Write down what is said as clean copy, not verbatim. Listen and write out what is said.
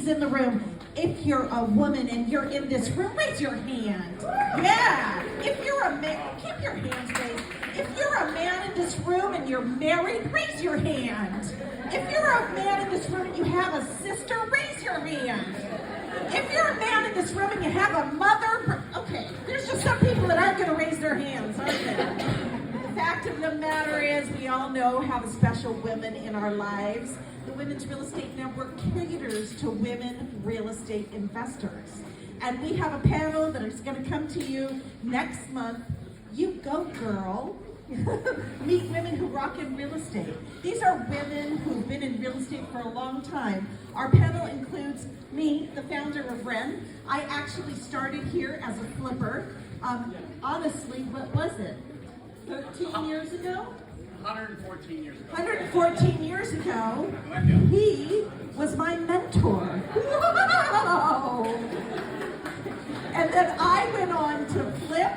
ladies in the room, if you're a woman and you're in this room, raise your hand. Yeah. If you're a man, keep your hands raised. If you're a man in this room and you're married, raise your hand. If you're a man in this room and you have a sister, raise your hand. If you're a man in this room and you have a mother, okay, there's just some people that aren't going to raise their hands, aren't they? The fact of the matter is, we all know how special women in our lives. The Women's Real Estate Network caters to women real estate investors. And we have a panel that is going to come to you next month. You go, girl. Meet women who rock in real estate. These are women who've been in real estate for a long time. Our panel includes me, the founder of Ren. I actually started here as a flipper. Honestly, what was it? 13 years ago? 114 years ago. 114 years ago, he was my mentor. Whoa! And then I went on to flip